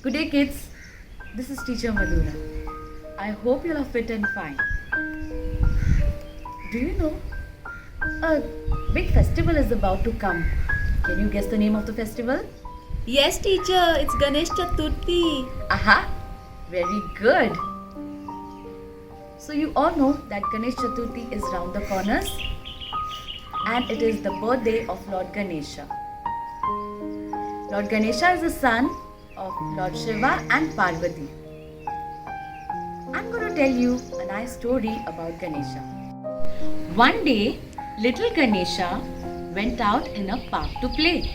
Good day, kids. This is Teacher Madhura. I hope you are fit and fine. Do you know a big festival is about to come? Can you guess the name of the festival? Yes, teacher, it's Ganesh Chaturthi. Aha! Very good. So you all know that Ganesh Chaturthi is round the corners and it is the birthday of Lord Ganesha. Lord Ganesha is the son of Lord Shiva and Parvati. I'm going to tell you a nice story about Ganesha. One day, little Ganesha went out in a park to play.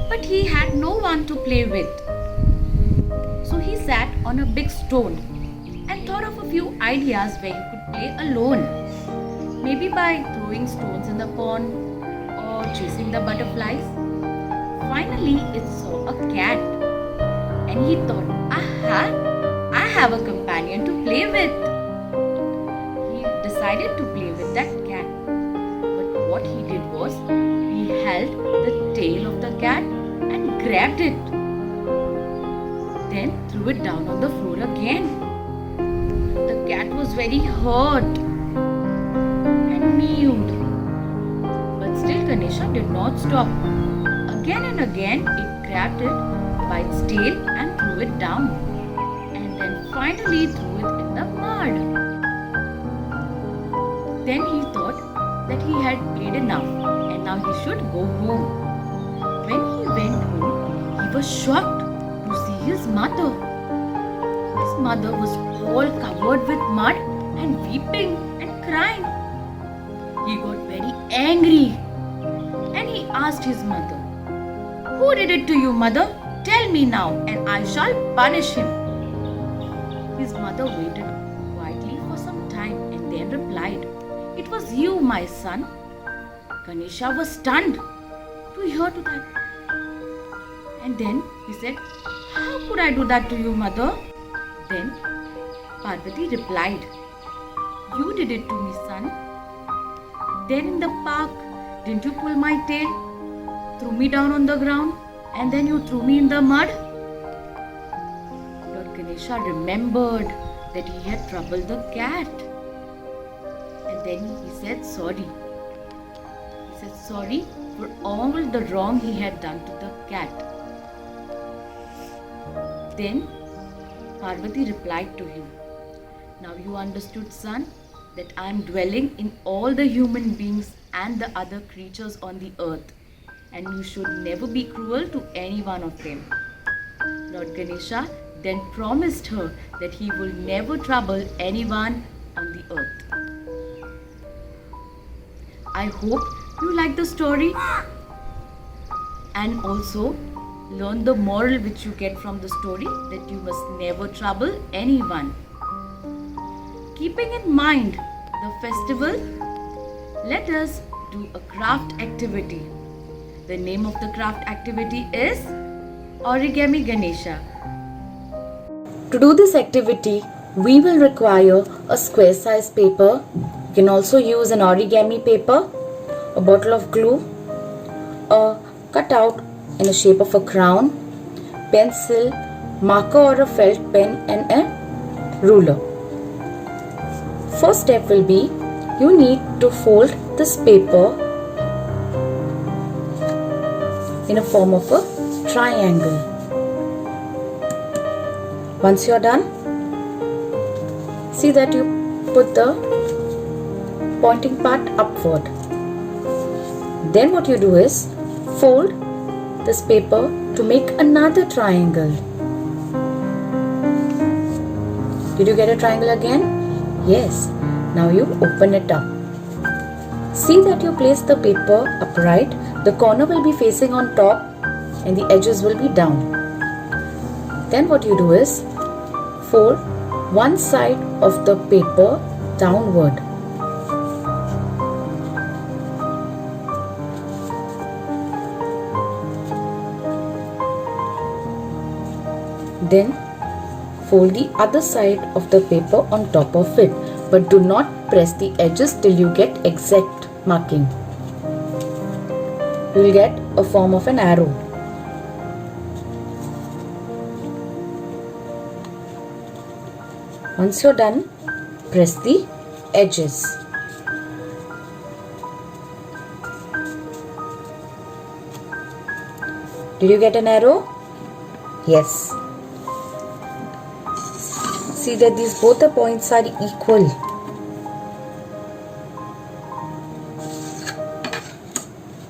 But he had no one to play with. So he sat on a big stone and thought of a few ideas where he could play alone. Maybe by throwing stones in the pond or chasing the butterflies. Finally, it saw a cat and he thought, aha, I have a companion to play with. He decided to play with that cat. But what he did was, he held the tail of the cat and grabbed it. Then threw it down on the floor again. The cat was very hurt and mewed. But still Ganesha did not stop. Again and again it grabbed it by its tail and threw it down. And then finally threw it in the mud. Then he thought that he had played enough and now he should go home. When he went home, he was shocked to see his mother. His mother was all covered with mud and weeping and crying. He got very angry and he asked his mother, "Who did it to you, mother? Tell me now and I shall punish him." His mother waited quietly for some time and then replied, "It was you, my son." Ganesha was stunned to hear to that. And then he said, "How could I do that to you, mother?" Then Parvati replied, "You did it to me, son. Then in the park, didn't you pull my tail, threw me down on the ground, and then you threw me in the mud?" Lord Ganesha remembered that he had troubled the cat. And then he said sorry. He said sorry for all the wrong he had done to the cat. Then Parvati replied to him, "Now you understood, son, that I am dwelling in all the human beings and the other creatures on the earth, and you should never be cruel to any one of them." Lord Ganesha then promised her that he will never trouble anyone on the earth. I hope you like the story and also learn the moral which you get from the story, that you must never trouble anyone. Keeping in mind the festival, let us do a craft activity. The name of the craft activity is Origami Ganesha. To do this activity, we will require a square size paper. You can also use an origami paper, a bottle of glue, a cutout in the shape of a crown, pencil, marker or a felt pen and a ruler. First step will be, you need to fold this paper in a form of a triangle. Once you are done, see that you put the pointing part upward. Then what you do is, fold this paper to make another triangle. Did you get a triangle again? Yes. Now you open it up. See that you place the paper upright. The corner will be facing on top and the edges will be down. Then what you do is, fold one side of the paper downward. Then fold the other side of the paper on top of it, but do not press the edges till you get exact marking. You will get a form of an arrow. Once you're done, press the edges. Did you get an arrow? Yes. See that these both the points are equal.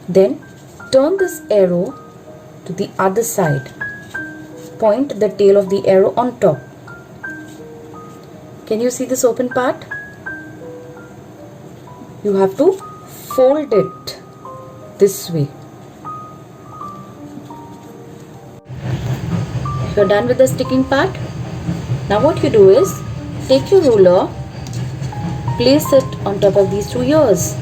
Then turn this arrow to the other side. Point the tail of the arrow on top. Can you see this open part? You have to fold it this way. You're done with the sticking part. Now what you do is take your ruler, place it on top of these two ears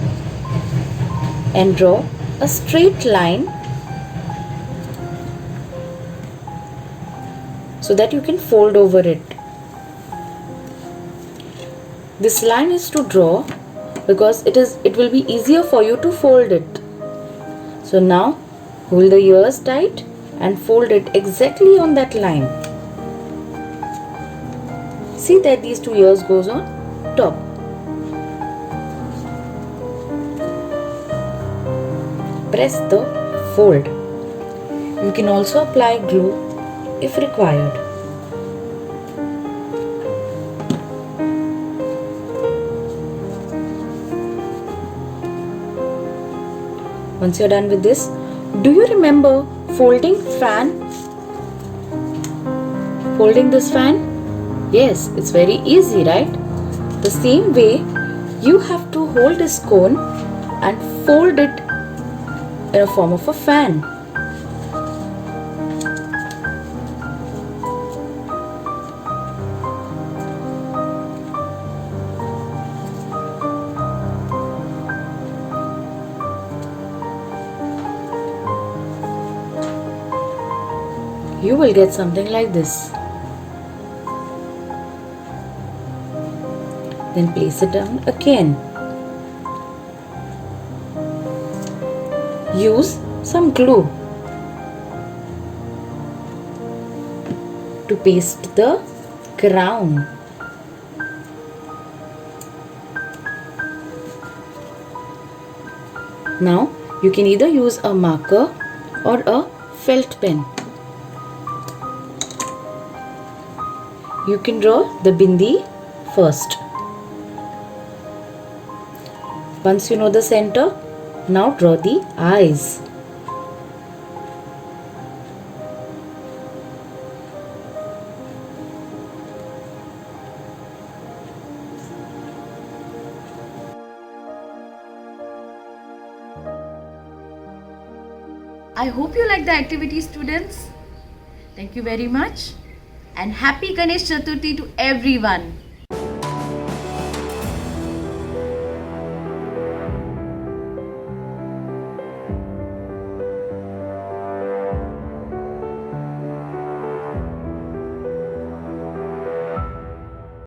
and draw a straight line so that you can fold over it. This line is to draw because it will be easier for you to fold it. So now hold the ears tight and fold it exactly on that line. See that these two ears goes on top. Press the fold. You can also apply glue if required. Once you're done with this, do you remember folding fan? Folding this fan? Yes, it's very easy, right? The same way, you have to hold this cone and fold it in a form of a fan. You will get something like this. Then place it down again. Use some glue to paste the crown. Now you can either use a marker or a felt pen. You can draw the bindi first. Once you know the center, now draw the eyes. I hope you like the activity, students. Thank you very much and happy Ganesh Chaturthi to everyone.